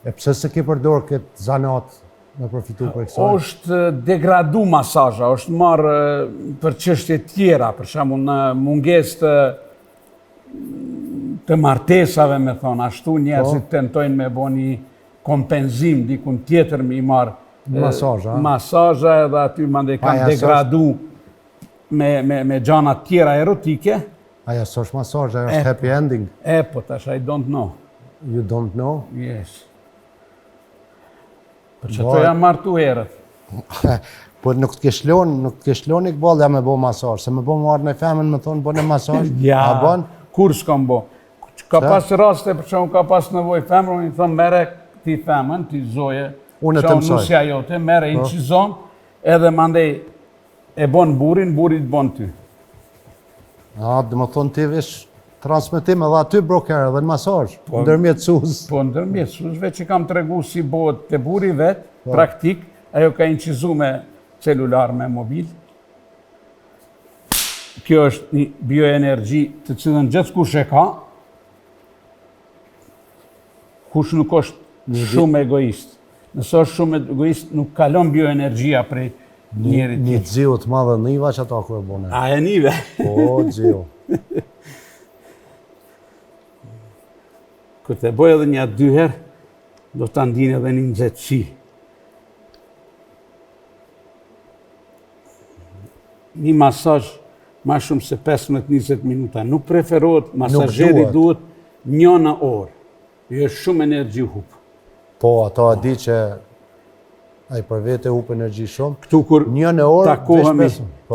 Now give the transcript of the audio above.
E pse se ke përdor këtë zanat me përfitu për kësaj? Është degradu masazha, është marrë për çështje tjera, për shembull në mungesë të martesave, me thonë, ashtu njerëzit tentojnë me bo një kompenzim dikun tjetër me i marrë masazha edhe aty mande kanë degradu me gjana tjera erotike. Aja s'është masazha, është happy ending. Po tash, I don't know. You don't know? Yes. Për që të jam martu herët. Po nuk të keshlon i këbal dhe me bo masaj, se me bo marrë në femën me thonë bo në masaj, ja, a bon? Kur s'kam bo. Ka pas raste, për që unë ka pas nevoj femër, unë i thëmë mere ti femën, ti zoje, unë të mësoj. Nusja jote, mere i qizon, edhe mandej e bon burit bon ty. Dhe më thonë ti vish transmitim edhe aty broker edhe në masaj, ndërmjetësus. Po ndërmjetësusve që kam të regu si bëhet të buri vetë, praktik, ajo ka incizu me celular, me mobil. Kjo është një bioenergji të cilën gjithë kush e ka, kush nuk është shumë egoist. Nëse është shumë egoist, nuk kalon bioenergjia prej njëri tjetër. Një gjiu të madhe niva që ata ku e bone. A e nive? Po, gjiu. Këtë e boj edhe një 2 herë, do të ndinë edhe një nxehtësi. Një masazh ma shumë se 15-20 minuta. Nuk preferohet, masazheri duhet 1 orë. Jo është shumë energji hup. Po, ato a di që ai për vete hup energji shumë. Këtu kur 1 orë, takohemi, për